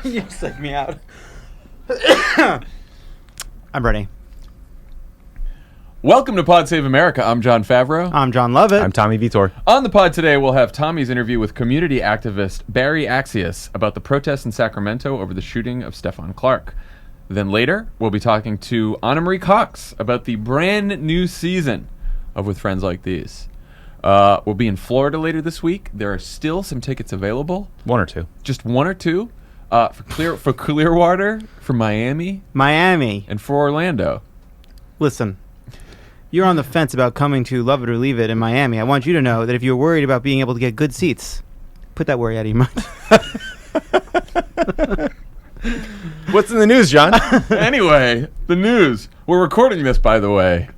You psyched me out. I'm ready. Welcome to Pod Save America. I'm Jon Favreau. I'm Jon Lovett. I'm Tommy Vietor. On the pod today, we'll have Tommy's interview with community activist Barry Axius about the protests in Sacramento over the shooting of Stephon Clark. Then later, we'll be talking to Anna Marie Cox about the brand new season of With Friends Like These. We'll be in Florida later this week. There are still some tickets available. One or two. Just one or two. For Clearwater, for Miami, and for Orlando. Listen, you're on the fence about coming to Love It or Leave It in Miami. I want you to know that if you're worried about being able to get good seats, put that worry out of your mind. What's in the news, John? Anyway, the news. We're recording this, by the way.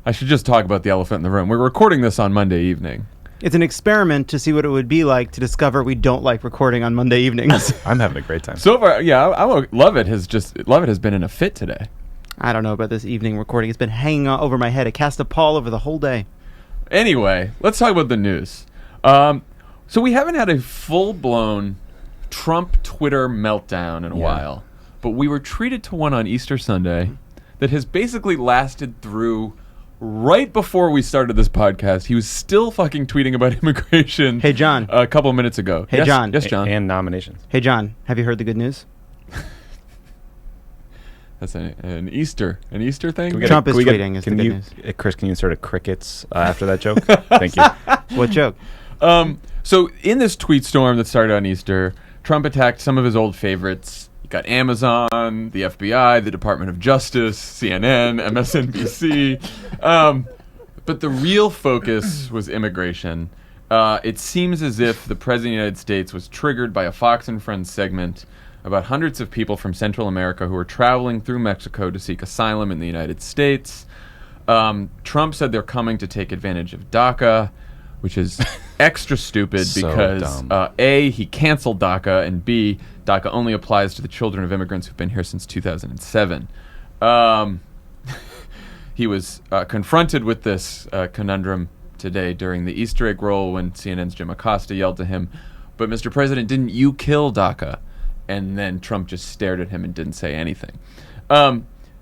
I should just talk about the elephant in the room. We're recording this on Monday evening. It's an experiment to see what it would be like to discover we don't like recording on Monday evenings. I'm having a great time. So far, yeah, Lovett has been in a fit today. I don't know about this evening recording. It's been hanging over my head. It cast a pall over the whole day. Anyway, let's talk about the news. So we haven't had a full-blown Trump Twitter meltdown in a while, but we were treated to one on Easter Sunday that has basically lasted through right before we started this podcast. He was still fucking tweeting about immigration. Hey, John. A couple of minutes ago. Hey, yes, John. Yes, John. And nominations. Hey, John, have you heard the good news? That's an Easter thing? Trump is tweeting is the good news. Chris, can you insert a crickets after that joke? Thank you. What joke? So in this tweet storm that started on Easter, Trump attacked some of his old favorites. You got Amazon, the FBI, the Department of Justice, CNN, MSNBC. But the real focus was immigration. It seems as if the President of the United States was triggered by a Fox and Friends segment about hundreds of people from Central America who were traveling through Mexico to seek asylum in the United States. Trump said they're coming to take advantage of DACA, which is extra stupid because A, he canceled DACA, and B, DACA only applies to the children of immigrants who've been here since 2007. He was confronted with this conundrum today during the Easter egg roll when CNN's Jim Acosta yelled to him, "But Mr. President, didn't you kill DACA?" And then Trump just stared at him and didn't say anything.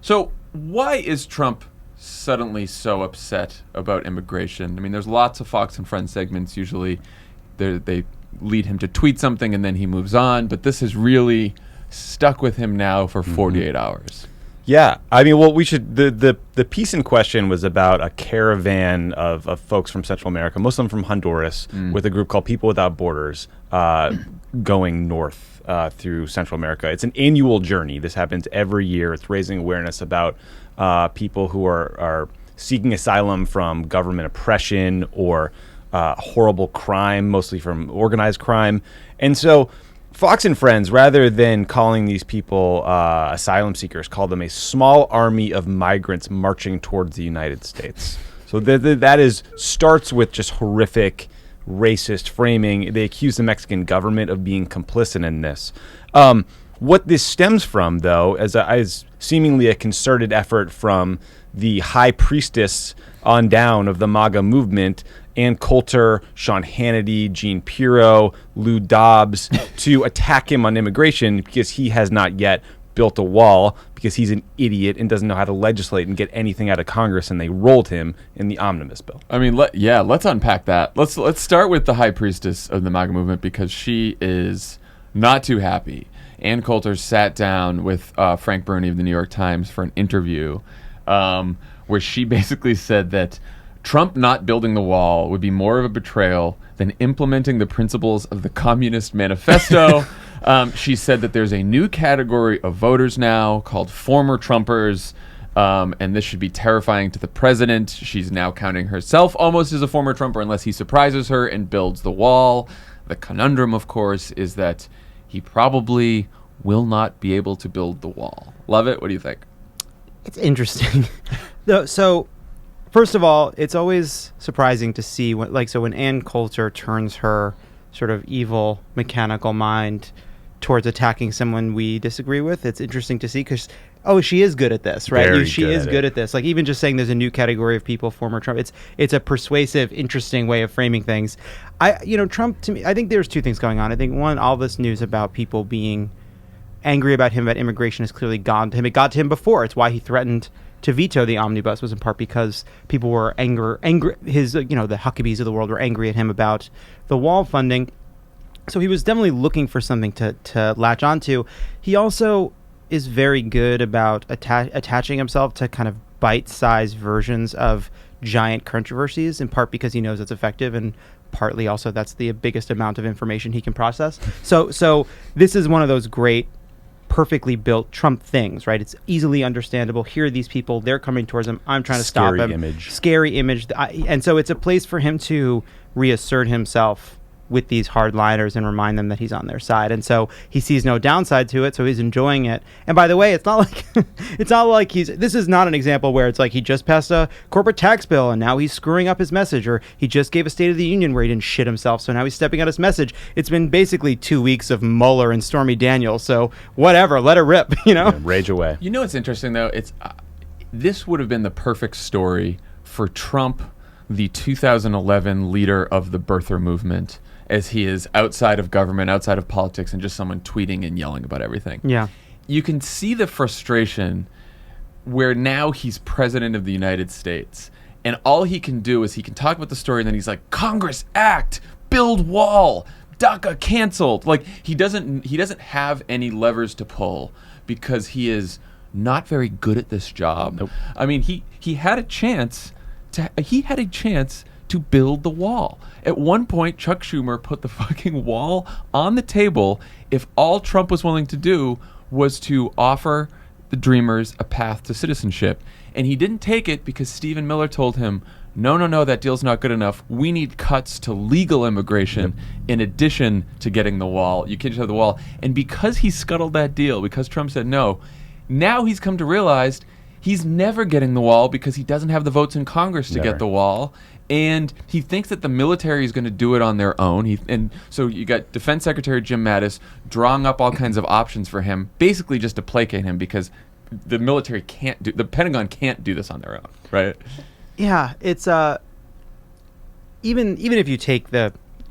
So why is Trump suddenly so upset about immigration? I mean, there's lots of Fox and Friends segments. Usually they lead him to tweet something and then he moves on. But this has really stuck with him now for 48 hours. Yeah, I mean, well, we should. The piece in question was about a caravan of folks from Central America, most of them from Honduras, with a group called People Without Borders, going north through Central America. It's an annual journey. This happens every year. It's raising awareness about people who are seeking asylum from government oppression or horrible crime, mostly from organized crime. And so Fox and Friends, rather than calling these people asylum seekers, call them a small army of migrants marching towards the United States. So that starts with just horrific racist framing. They accuse the Mexican government of being complicit in this. What this stems from, though, is seemingly a concerted effort from the high priestess on down of the MAGA movement, Ann Coulter, Sean Hannity, Gene Pirro, Lou Dobbs, to attack him on immigration because he has not yet built a wall, because he's an idiot and doesn't know how to legislate and get anything out of Congress, and they rolled him in the omnibus bill. I mean, let's unpack that. Let's start with the high priestess of the MAGA movement, because she is not too happy. Ann Coulter sat down with Frank Bruni of the New York Times for an interview where she basically said that Trump not building the wall would be more of a betrayal than implementing the principles of the Communist Manifesto. She said that there's a new category of voters now called former Trumpers, and this should be terrifying to the president. She's now counting herself almost as a former Trumper unless he surprises her and builds the wall. The conundrum, of course, is that he probably will not be able to build the wall. Lovett, what do you think? It's interesting. So, first of all, it's always surprising to see when Ann Coulter turns her sort of evil mechanical mind towards attacking someone we disagree with. It's interesting to see because, she is good at this, right? She is good at this. Like, even just saying there's a new category of people, former Trump, it's a persuasive, interesting way of framing things. Trump, to me, I think there's two things going on. I think one, all this news about people being angry about him, about immigration, has clearly gone to him. It got to him before. It's why he threatened to veto the omnibus, was in part because people were angry. His, the Huckabees of the world were angry at him about the wall funding. So he was definitely looking for something to latch onto. He also is very good about attaching himself to kind of bite-sized versions of giant controversies, in part because he knows it's effective, and partly also that's the biggest amount of information he can process. So this is one of those great, perfectly built Trump things, right? It's easily understandable. Here are these people, they're coming towards him. I'm trying to stop him. Scary image. And so it's a place for him to reassert himself with these hardliners and remind them that he's on their side. And so he sees no downside to it, so he's enjoying it. And by the way, it's not like this is not an example where it's like he just passed a corporate tax bill and now he's screwing up his message, or he just gave a State of the Union where he didn't shit himself, so now he's stepping out his message. It's been basically 2 weeks of Mueller and Stormy Daniels, so whatever, let it rip, Yeah, rage away. What's interesting though? It's this would have been the perfect story for Trump, the 2011 leader of the birther movement, as he is outside of government, outside of politics, and just someone tweeting and yelling about everything. Yeah. You can see the frustration where now he's president of the United States, and all he can do is he can talk about the story, and then he's like, Congress, act, build wall, DACA canceled. Like, he doesn't have any levers to pull because he is not very good at this job. Nope. I mean, he had a chance to build the wall. At one point, Chuck Schumer put the fucking wall on the table if all Trump was willing to do was to offer the Dreamers a path to citizenship. And he didn't take it because Stephen Miller told him, no, that deal's not good enough. We need cuts to legal immigration in addition to getting the wall. You can't just have the wall. And because he scuttled that deal, because Trump said no, now he's come to realize he's never getting the wall because he doesn't have the votes in Congress to get the wall. And he thinks that the military is going to do it on their own. And so you got Defense Secretary Jim Mattis drawing up all kinds of options for him, basically just to placate him because the military the Pentagon can't do this on their own, right? Yeah, it's even if you take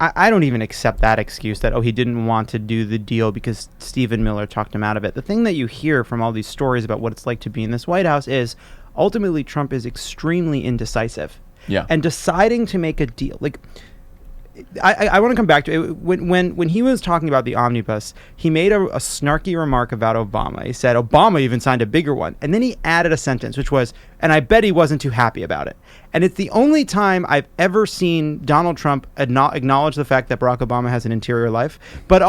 I don't even accept that excuse that, he didn't want to do the deal because Stephen Miller talked him out of it. The thing that you hear from all these stories about what it's like to be in this White House is ultimately Trump is extremely indecisive. Yeah. And deciding to make a deal, like, I want to come back to it. When he was talking about the omnibus, he made a snarky remark about Obama. He said Obama even signed a bigger one, and then he added a sentence which was, and I bet he wasn't too happy about it. And it's the only time I've ever seen Donald Trump acknowledge the fact that Barack Obama has an interior life, but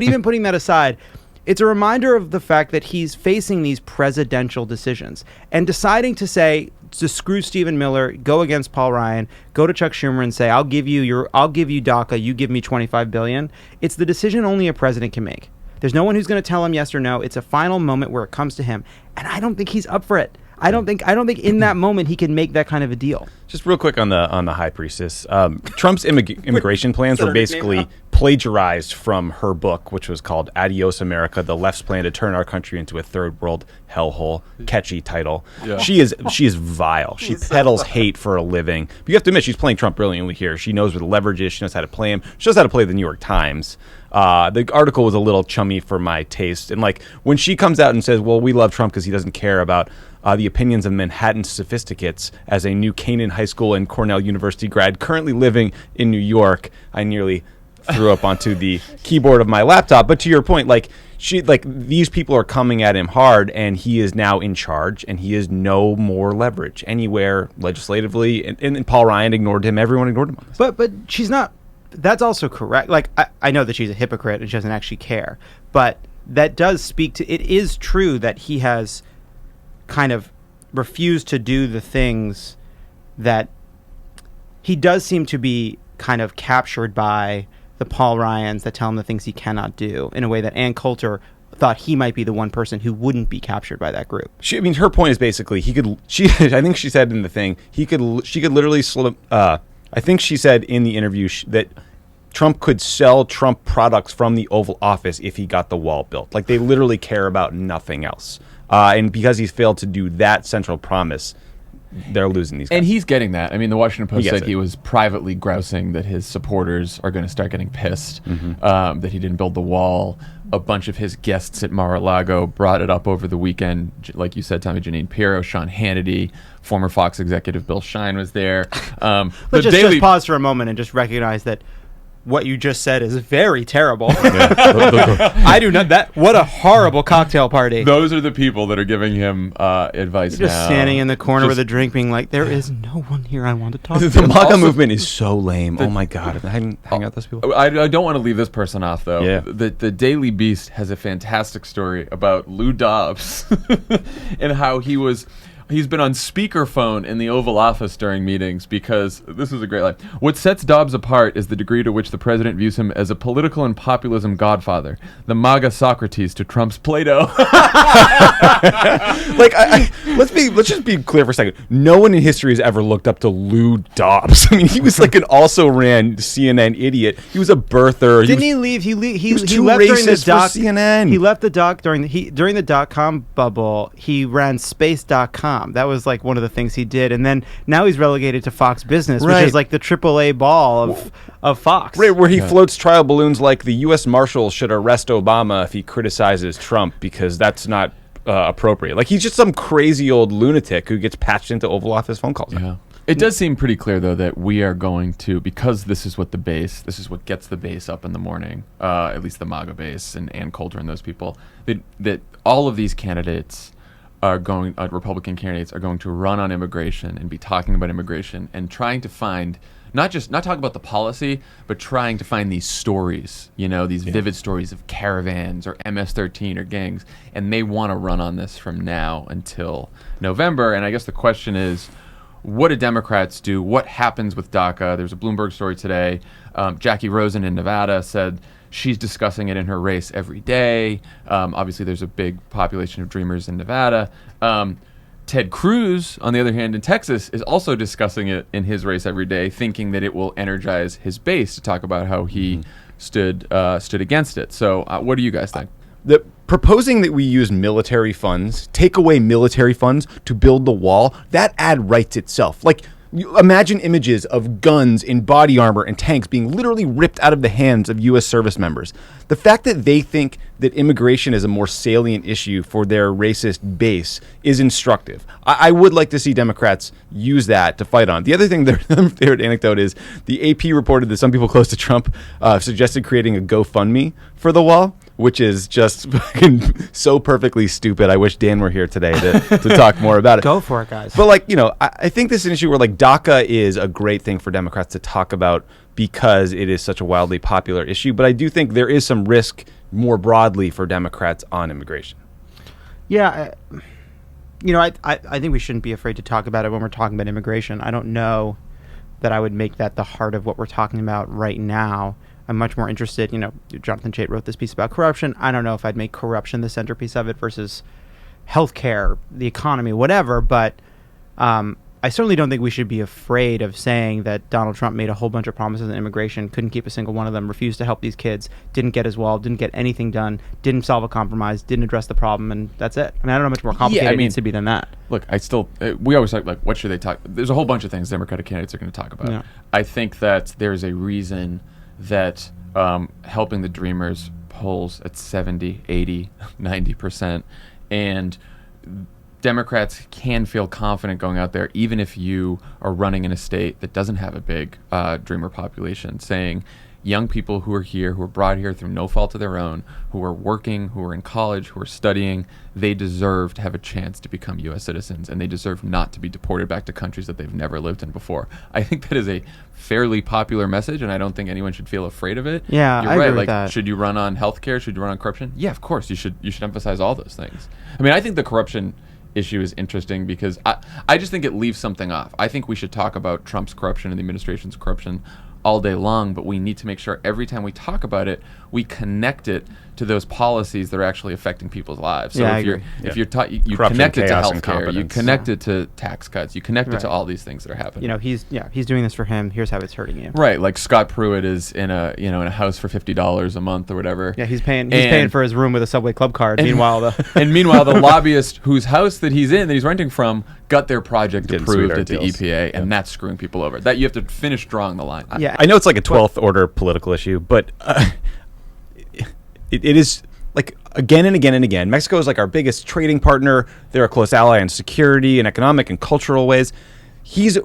even putting that aside, it's a reminder of the fact that he's facing these presidential decisions and deciding to say, to screw Stephen Miller, go against Paul Ryan, go to Chuck Schumer and say, I'll give you DACA, you give me $25 billion. It's the decision only a president can make. There's no one who's going to tell him yes or no. It's a final moment where it comes to him, and I don't think he's up for it. I don't think in that moment he can make that kind of a deal. Just real quick on the high priestess. Trump's immigration plans were basically plagiarized from her book, which was called Adios America: The Left's Plan to Turn Our Country into a Third World Hellhole. Catchy title. Yeah. She is vile. She peddles hate for a living. But you have to admit, she's playing Trump brilliantly here. She knows where the leverage is. She knows how to play him. She knows how to play the New York Times. The article was a little chummy for my taste. And like when she comes out and says, well, we love Trump because he doesn't care about the opinions of Manhattan sophisticates, as a New Canaan High School and Cornell University grad currently living in New York, I nearly threw up onto the keyboard of my laptop. But to your point, these people are coming at him hard, and he is now in charge, and he has no more leverage anywhere legislatively. And Paul Ryan ignored him. Everyone ignored him on this. But she's not. That's also correct. Like, I know that she's a hypocrite and she doesn't actually care, but that does speak to, it is true that he has kind of refused to do the things that he does seem to be kind of captured by the Paul Ryans that tell him the things he cannot do, in a way that Ann Coulter thought he might be the one person who wouldn't be captured by that group. Her point is basically I think she said in the thing, she could literally I think she said in the interview that Trump could sell Trump products from the Oval Office if he got the wall built. Like, they literally care about nothing else. And because he's failed to do that central promise, they're losing these guys. And he's getting that. I mean, the Washington Post gets said it. he was privately grousing that his supporters are going to start getting pissed, that he didn't build the wall. A bunch of his guests at Mar-a-Lago brought it up over the weekend. Like you said, Tommy, Janine Pirro, Sean Hannity, former Fox executive Bill Shine was there. Let's just pause for a moment and just recognize that what you just said is very terrible. I do not. What a horrible cocktail party. Those are the people that are giving him advice You're just now. standing in the corner with a drink being like, there is no one here I want to talk to. The MAGA movement is so lame. Oh my God. I didn't hang out with those people. I don't want to leave this person off, though. Yeah. The Daily Beast has a fantastic story about Lou Dobbs and how he's been on speakerphone in the Oval Office during meetings because this is a great line. What sets Dobbs apart is the degree to which the president views him as a political and populism godfather, the MAGA Socrates to Trump's Plato. Let's just be clear for a second. No one in history has ever looked up to Lou Dobbs. I mean, he was like an also ran CNN idiot. He was a birther. Didn't he leave? He was too left during the racist for CNN. He left the doc during the .com bubble. He ran space.com. That was like one of the things he did, and then now he's relegated to Fox Business, which is like the AAA ball of Fox. Right, where he floats trial balloons like the U.S. Marshals should arrest Obama if he criticizes Trump because that's not appropriate. Like he's just some crazy old lunatic who gets patched into Oval Office phone calls. Yeah. It does seem pretty clear, though, that we are going to, because this is what gets the base up in the morning, at least the MAGA base and Ann Coulter and those people, that all of these candidates Republican candidates are going to run on immigration and be talking about immigration and trying to find, not talk about the policy, but trying to find these stories, these vivid stories of caravans or MS-13 or gangs, and they want to run on this from now until November. And I guess the question is, what do Democrats do? What happens with DACA? There's a Bloomberg story today. Jackie Rosen in Nevada said she's discussing it in her race every day. Obviously, there's a big population of Dreamers in Nevada. Ted Cruz, on the other hand, in Texas, is also discussing it in his race every day, thinking that it will energize his base to talk about how he stood against it. So what do you guys think? Proposing that we use military funds, take away military funds to build the wall, that ad writes itself. Like, you imagine images of guns in body armor and tanks being literally ripped out of the hands of U.S. service members. The fact that they think that immigration is a more salient issue for their racist base is instructive. I would like to see Democrats use that to fight on. The other thing, their favorite anecdote is the AP reported that some people close to Trump suggested creating a GoFundMe for the wall, which is just fucking so perfectly stupid. I wish Dan were here today to talk more about it. Go for it, guys. But I think this is an issue where DACA is a great thing for Democrats to talk about because it is such a wildly popular issue. But I do think there is some risk more broadly for Democrats on immigration. Yeah, I think we shouldn't be afraid to talk about it when we're talking about immigration. I don't know that I would make that the heart of what we're talking about right now. I'm much more interested, Jonathan Chait wrote this piece about corruption. I don't know if I'd make corruption the centerpiece of it versus healthcare, the economy, whatever. But I certainly don't think we should be afraid of saying that Donald Trump made a whole bunch of promises on immigration, couldn't keep a single one of them, refused to help these kids, didn't get his wall, didn't get anything done, didn't solve a compromise, didn't address the problem, and that's it. I mean, I don't know how much more complicated it needs to be than that. Look, we always talk, what should they talk? There's a whole bunch of things Democratic candidates are going to talk about. Yeah. I think that there's a reason that helping the Dreamers polls at 70, 80, 90%, and Democrats can feel confident going out there, even if you are running in a state that doesn't have a big Dreamer population, saying young people who are here, who are brought here through no fault of their own, who are working, who are in college, who are studying, they deserve to have a chance to become U.S. citizens, and they deserve not to be deported back to countries that they've never lived in before. I think that is a fairly popular message, and I don't think anyone should feel afraid of it. Yeah, you're I right. agree with that. Should you run on healthcare? Should you run on corruption? Yeah, of course. You should emphasize all those things. I mean, I think the corruption issue is interesting because I just think it leaves something off. I think we should talk about Trump's corruption and the administration's corruption all day long, but we need to make sure every time we talk about it, we connect it to those policies that are actually affecting people's lives. So Yeah, if you're taught, you Corruption, connect it to chaos, and healthcare, you incompetence. connect it to tax cuts, you connect it to Right. all these things that are happening. You know, he's doing this for him. Here's how it's hurting you. Right, like Scott Pruitt is in a house for $50 a month or whatever. Yeah, he's paying for his room with a Subway Club card. Meanwhile, meanwhile, the lobbyist whose house that he's renting from, got their project Getting approved sweetheart at the deals. EPA, and that's screwing people over. That you have to finish drawing the line. yeah, I know it's like a 12th order political issue, but it is like again and again and again. Mexico is like our biggest trading partner. They're a close ally in security and economic and cultural ways. He's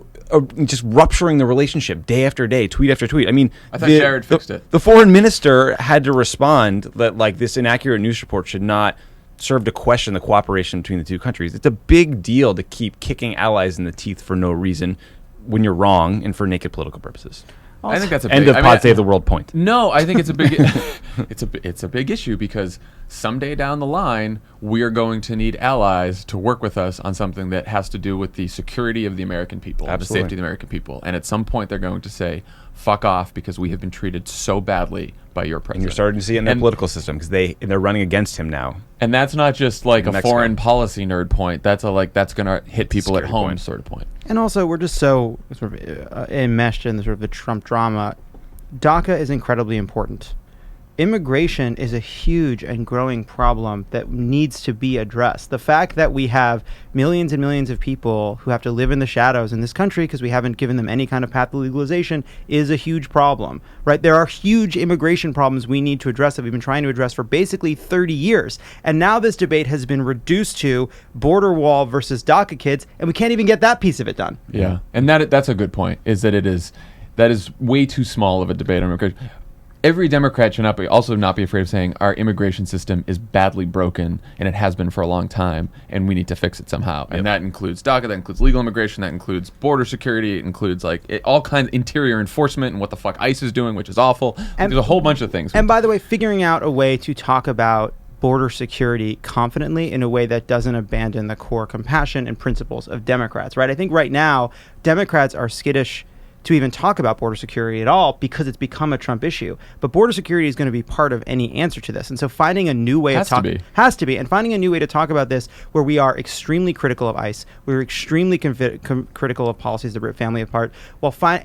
just rupturing the relationship day after day, tweet after tweet. I mean, I thought Jared fixed it. The foreign minister had to respond that like this inaccurate news report should not serve to question the cooperation between the two countries. It's a big deal to keep kicking allies in the teeth for no reason when you're wrong and for naked political purposes. I think that's a End big, of Pod Save the World point. No, I think it's a big it's a big issue because someday down the line we are going to need allies to work with us on something that has to do with the security of the American people, the Absolutely. safety of the American people. And at some point they're going to say, fuck off because we have been treated so badly by your president. And you're starting to see it in their And- political system because they're running against him now. And that's not just like a Mexico. foreign policy nerd point. That's that's going to hit people at Scary home point. sort of point. and also we're just so sort of enmeshed in the sort of the Trump drama. DACA is incredibly important. Immigration is a huge and growing problem that needs to be addressed. The fact that we have millions and millions of people who have to live in the shadows in this country because we haven't given them any kind of path to legalization is a huge problem, right? There are huge immigration problems we need to address that we've been trying to address for basically 30 years. And now this debate has been reduced to border wall versus DACA kids, and we can't even get that piece of it done. Yeah, and that's a good point. That is way too small of a debate on immigration. Every Democrat should not be afraid of saying our immigration system is badly broken and it has been for a long time and we need to fix it somehow. And that includes DACA, that includes legal immigration, that includes border security, it includes all kinds of interior enforcement and what the fuck ICE is doing, which is awful. And- There's a whole bunch of things. And by the way, figuring out a way to talk about border security confidently in a way that doesn't abandon the core compassion and principles of Democrats, right? I think right now, Democrats are skittish to even talk about border security at all because it's become a Trump issue. But border security is going to be part of any answer to this. And so finding a new way Has of talking... to be. Has to be. And finding a new way to talk about this where we are extremely critical of ICE, we're extremely critical of policies that rip family apart,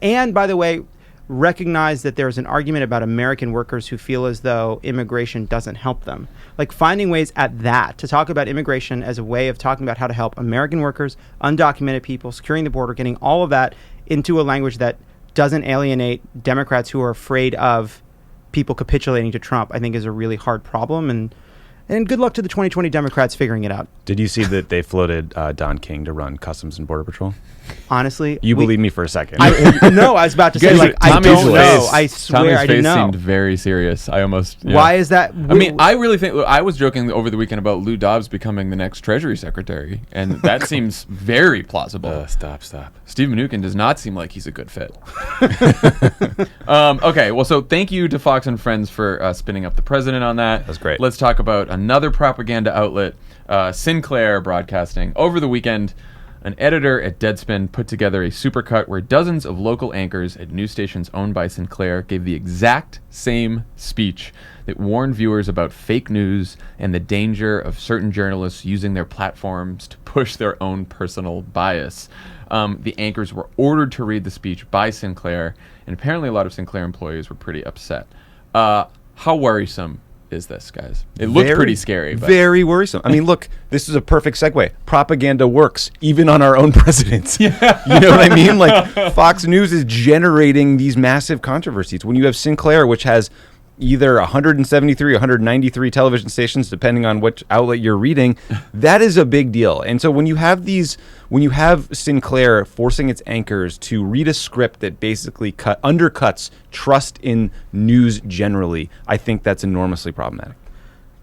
and by the way, recognize that there's an argument about American workers who feel as though immigration doesn't help them. Like finding ways at that to talk about immigration as a way of talking about how to help American workers, undocumented people, securing the border, getting all of that into a language that doesn't alienate Democrats who are afraid of people capitulating to Trump, I think is a really hard problem. And good luck to the 2020 Democrats figuring it out. Did you see that they floated Don King to run Customs and Border Patrol? Honestly, You believe me for a second. No, I was about to say, like, I Tommy's don't know. face- I swear Tommy's I didn't face know. seemed very serious. I almost... yeah. Why is that? I mean, I really think I was joking over the weekend about Lou Dobbs becoming the next Treasury Secretary, and that seems very plausible. Stop. Steve Mnuchin does not seem like he's a good fit. Okay, well, so thank you to Fox and Friends for spinning up the president on that. That's great. Let's talk about another propaganda outlet, Sinclair Broadcasting. Over the weekend, an editor at Deadspin put together a supercut where dozens of local anchors at news stations owned by Sinclair gave the exact same speech that warned viewers about fake news and the danger of certain journalists using their platforms to push their own personal bias. The anchors were ordered to read the speech by Sinclair, and apparently a lot of Sinclair employees were pretty upset. How worrisome is this, guys? It looked pretty scary. But. Very worrisome. I mean, look, this is a perfect segue. Propaganda works, even on our own presidents. Yeah. You know what I mean? Like, Fox News is generating these massive controversies. When you have Sinclair, which has either 173, 193 television stations, depending on which outlet you're reading, that is a big deal. And so when you have Sinclair forcing its anchors to read a script that basically undercuts trust in news generally, I think that's enormously problematic.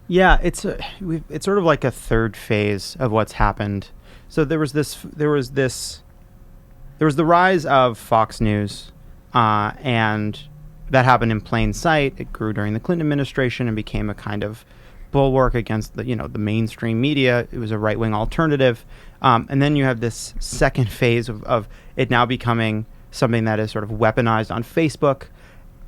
Yeah, it's sort of like a third phase of what's happened. So there was the rise of Fox News, and that happened in plain sight. It grew during the Clinton administration and became a kind of bulwark against the mainstream media. It was a right-wing alternative. And then you have this second phase of it now becoming something that is sort of weaponized on Facebook.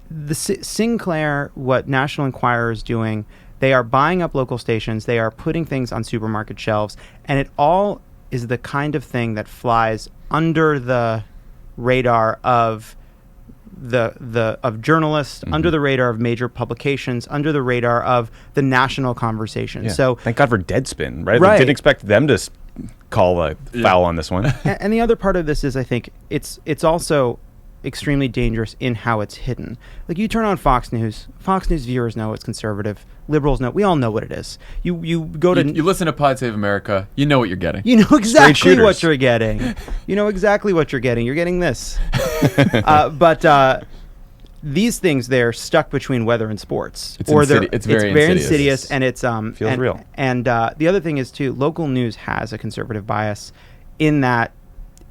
the Sinclair, what National Enquirer is doing, they are buying up local stations. They are putting things on supermarket shelves, and it all is the kind of thing that flies under the radar of of journalists, under the radar of major publications, under the radar of the national conversation. Yeah. So thank God for Deadspin, right? Right. Didn't expect them to call a foul on this one. And the other part of this is, I think it's also extremely dangerous in how it's hidden. Like, you turn on Fox News viewers know it's conservative, liberals know, we all know what it is. You go to you listen to Pod Save America, you know what you're getting. You know exactly what you're getting. You know exactly what you're getting. You're getting this. But these things, they're stuck between weather and sports. It's very insidious, and it's feels real. And the other thing is too, local news has a conservative bias in that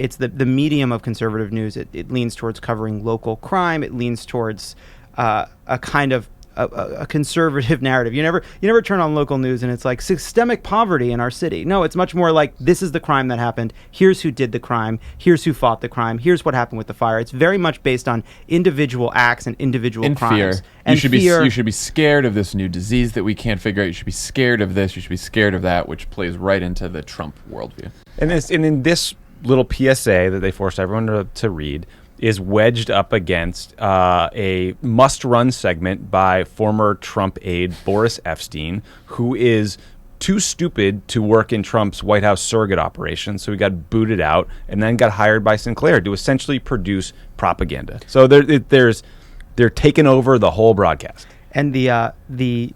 it's the medium of conservative news. It leans towards covering local crime. It leans towards a kind of a conservative narrative. You never turn on local news and it's like systemic poverty in our city. No, it's much more like, this is the crime that happened. Here's who did the crime. Here's who fought the crime. Here's what happened with the fire. It's very much based on individual acts and individual crimes. Fear. And you should be scared of this new disease that we can't figure out. You should be scared of this. You should be scared of that, which plays right into the Trump worldview. And in this little PSA that they forced everyone to read is wedged up against a must-run segment by former Trump aide Boris Epstein, who is too stupid to work in Trump's White House surrogate operation, so he got booted out and then got hired by Sinclair to essentially produce propaganda. So they're taking over the whole broadcast. And the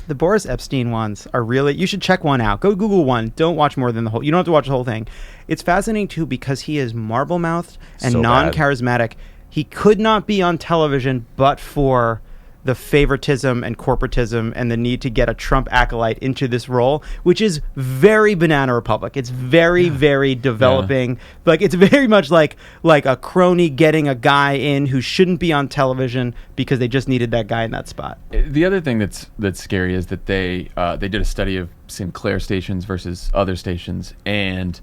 Boris Epstein ones are really, you should check one out. Go Google one. Don't watch more than the whole. You don't have to watch the whole thing. It's fascinating too because he is marble-mouthed and So non-charismatic. He could not be on television but for the favoritism and corporatism and the need to get a Trump acolyte into this role, which is very Banana Republic. It's very, very developing. Yeah. Like, it's very much like a crony getting a guy in who shouldn't be on television because they just needed that guy in that spot. The other thing that's scary is that they did a study of Sinclair stations versus other stations, and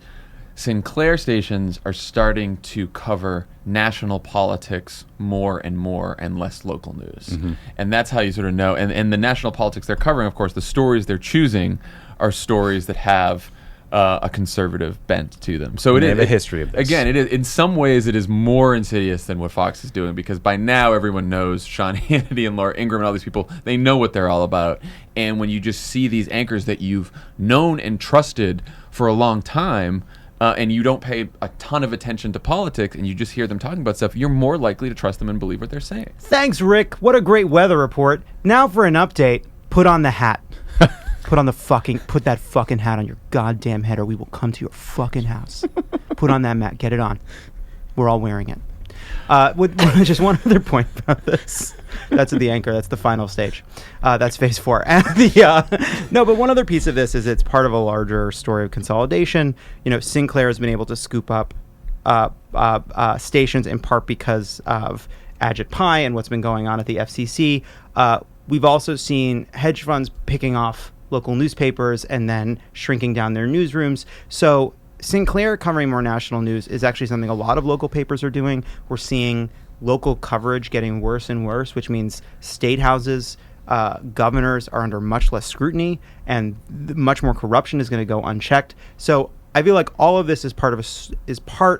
Sinclair stations are starting to cover national politics more and less local news. Mm-hmm. And that's how you sort of know. And the national politics they're covering, of course, the stories they're choosing are stories that have a conservative bent to them. So they have a history of this. Again, it is, in some ways, it is more insidious than what Fox is doing, because by now everyone knows Sean Hannity and Laura Ingraham and all these people. They know what they're all about. And when you just see these anchors that you've known and trusted for a long time, and you don't pay a ton of attention to politics, and you just hear them talking about stuff, you're more likely to trust them and believe what they're saying. Thanks, Rick. What a great weather report. Now for an update, put on the hat. Put that fucking hat on your goddamn head, or we will come to your fucking house. Put on that mat. Get it on. We're all wearing it. Just one other point about this. That's the anchor. That's the final stage. That's phase 4. And but one other piece of this is it's part of a larger story of consolidation. You know, Sinclair has been able to scoop up stations in part because of Ajit Pai and what's been going on at the FCC. We've also seen hedge funds picking off local newspapers and then shrinking down their newsrooms. So Sinclair covering more national news is actually something a lot of local papers are doing. We're seeing local coverage getting worse and worse, which means state houses, governors are under much less scrutiny, and much more corruption is going to go unchecked. So I feel like all of this is part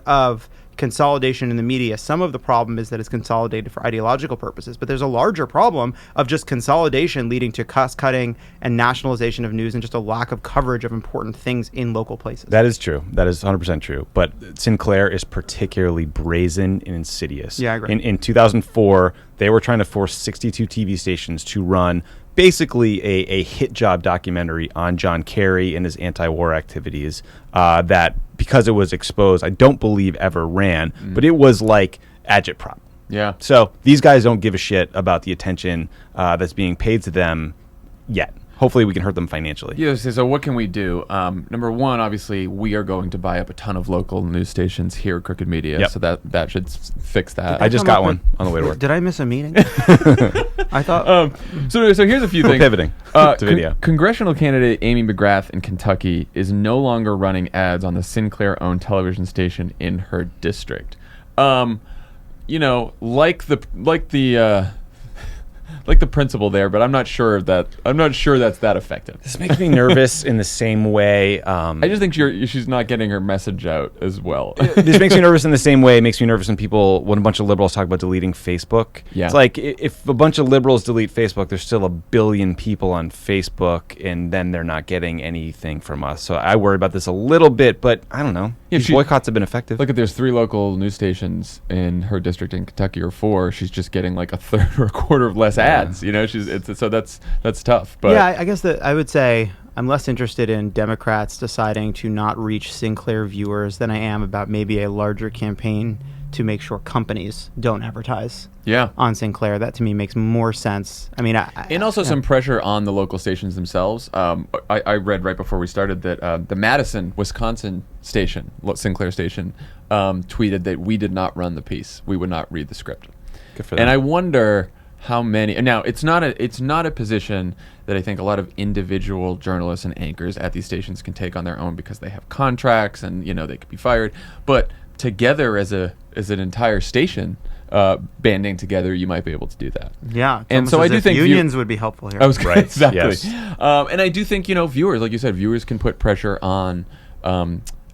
of consolidation in the media. Some of the problem is that it's consolidated for ideological purposes, but there's a larger problem of just consolidation leading to cost cutting and nationalization of news and just a lack of coverage of important things in local places. That is true. That is 100% true. But Sinclair is particularly brazen and insidious. Yeah, I agree. In 2004, they were trying to force 62 TV stations to run basically a hit job documentary on John Kerry and his anti-war activities that, because it was exposed, I don't believe ever ran, but it was like agitprop. Yeah. So these guys don't give a shit about the attention that's being paid to them yet. Hopefully we can hurt them financially. Yes. So what can we do? Number one, obviously, we are going to buy up a ton of local news stations here at Crooked Media. Yep. So that should fix that. I just got one on the way to work. Did I miss a meeting? I thought. So here's a few things. Pivoting to video. Congressional candidate Amy McGrath in Kentucky is no longer running ads on the Sinclair-owned television station in her district. like the principle there, but I'm not sure that's that effective. This makes me nervous in the same way. I just think she's not getting her message out as well. This makes me nervous in the same way. It makes me nervous when a bunch of liberals talk about deleting Facebook. Yeah. It's like if a bunch of liberals delete Facebook, there's still 1 billion people on Facebook, and then they're not getting anything from us. So I worry about this a little bit, but I don't know. These boycotts have been effective. Look, there's 3 local news stations in her district in Kentucky, or 4. She's just getting like a third or a quarter of less ads. So that's tough. But yeah, I guess that I would say I'm less interested in Democrats deciding to not reach Sinclair viewers than I am about maybe a larger campaign to make sure companies don't advertise on Sinclair. That to me makes more sense. I mean, and also some pressure on the local stations themselves. I read right before we started that the Madison, Wisconsin station, Sinclair station, tweeted that we did not run the piece. We would not read the script. Good for them. And I wonder how many. Now, it's not a position that I think a lot of individual journalists and anchors at these stations can take on their own because they have contracts and they could be fired. But together as an entire station, banding together, you might be able to do that. Yeah, and so I do think unions would be helpful here. I was right, exactly. Yes. And I do think viewers, like you said, viewers can put pressure on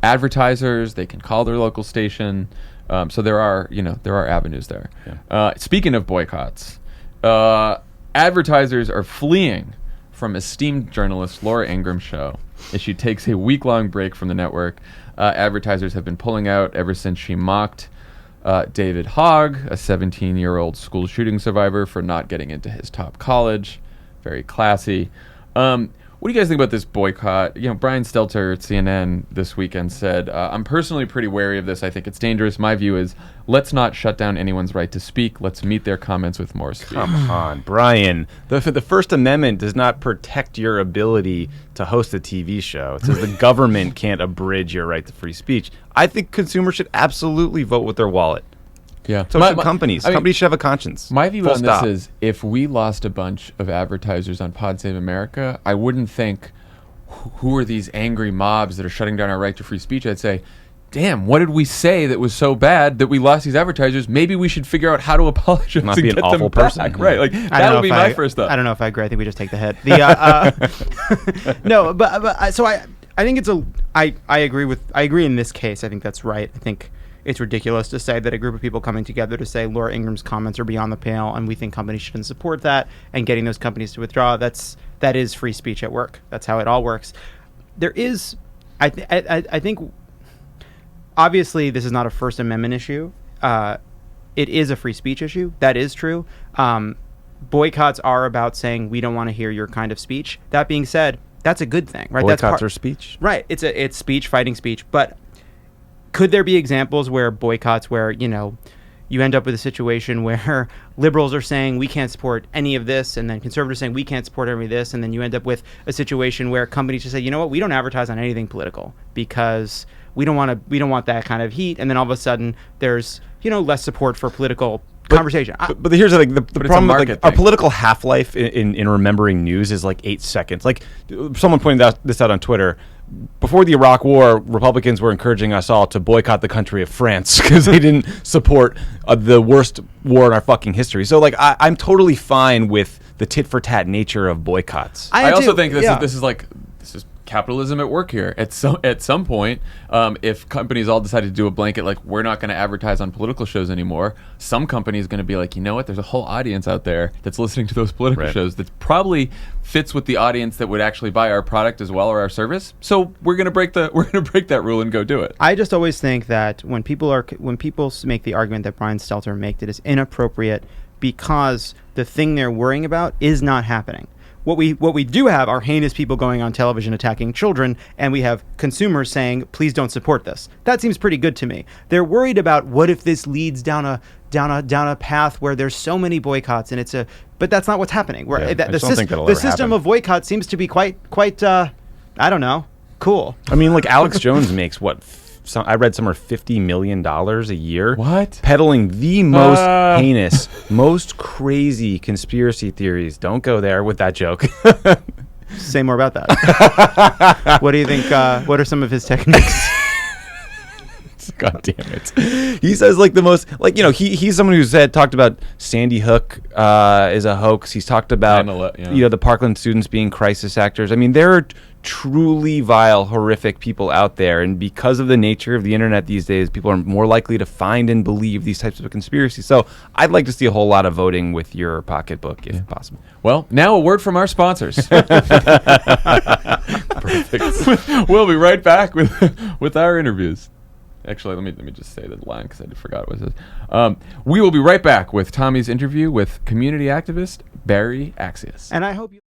advertisers. They can call their local station. So there are avenues there. Yeah. Speaking of boycotts, advertisers are fleeing from esteemed journalist Laura Ingram's show as she takes a week-long break from the network. Advertisers have been pulling out ever since she mocked David Hogg, a 17-year-old school shooting survivor, for not getting into his top college. Very classy. What do you guys think about this boycott? Brian Stelter at CNN this weekend said, I'm personally pretty wary of this. I think it's dangerous. My view is, let's not shut down anyone's right to speak. Let's meet their comments with more speech. Come on, Brian. The First Amendment does not protect your ability to host a TV show. It says the government can't abridge your right to free speech. I think consumers should absolutely vote with their wallet. Yeah. So should companies. Companies should have a conscience. My view on this is, if we lost a bunch of advertisers on Pod Save America, I wouldn't think, who are these angry mobs that are shutting down our right to free speech? I'd say, damn, what did we say that was so bad that we lost these advertisers? Maybe we should figure out how to apologize not and be an get awful them person. back. Right. Like, that would be my first thought. I don't know if I agree. I think we just take the hit. No, but so I think it's I agree in this case. I think that's right. I think it's ridiculous to say that a group of people coming together to say Laura Ingram's comments are beyond the pale and we think companies shouldn't support that, and getting those companies to withdraw, that is free speech at work. That's how it all works. There is, I think, obviously this is not a First Amendment issue. It is a free speech issue. That is true. Boycotts are about saying we don't want to hear your kind of speech. That being said, that's a good thing, right? Boycotts are speech. Right. It's speech, fighting speech. But could there be examples where boycotts, where, you end up with a situation where liberals are saying we can't support any of this, and then conservatives saying we can't support any of this, and then you end up with a situation where companies just say, you know what, we don't advertise on anything political because we don't want that kind of heat, and then all of a sudden there's less support for political conversation. But here's the thing. The problem with our political half-life in remembering news is like 8 seconds. Like, someone pointed this out on Twitter. Before the Iraq War, Republicans were encouraging us all to boycott the country of France because they didn't support the worst war in our fucking history. So, like, I'm totally fine with the tit-for-tat nature of boycotts. I also think this is capitalism at work here. At some point, if companies all decide to do a blanket, like, we're not going to advertise on political shows anymore, some company is going to be like, you know what, there's a whole audience out there that's listening to those political shows that probably fits with the audience that would actually buy our product as well, or our service. So we're going to break that rule and go do it. I just always think that when people make the argument that Brian Stelter made, it is inappropriate because the thing they're worrying about is not happening. What we do have are heinous people going on television attacking children, and we have consumers saying, please don't support this. That seems pretty good to me. They're worried about what if this leads down a path where there's so many boycotts, and but that's not what's happening. The system of boycott seems to be quite I don't know, cool. I mean, like, Alex Jones makes what? I read somewhere $50 million a year. What? Peddling the most heinous, most crazy conspiracy theories. Don't go there with that joke. Say more about that. What do you think? What are some of his techniques? God damn it. He says like the most, like, he's someone who's talked about Sandy Hook is a hoax. He's talked about, the Parkland students being crisis actors. I mean, there are truly vile, horrific people out there. And because of the nature of the internet these days, people are more likely to find and believe these types of conspiracies. So I'd like to see a whole lot of voting with your pocketbook if possible. Well, now a word from our sponsors. Perfect. We'll be right back with our interviews. Actually, let me just say the line because I forgot what it says. We will be right back with Tommy's interview with community activist Barry Axios. And I hope you...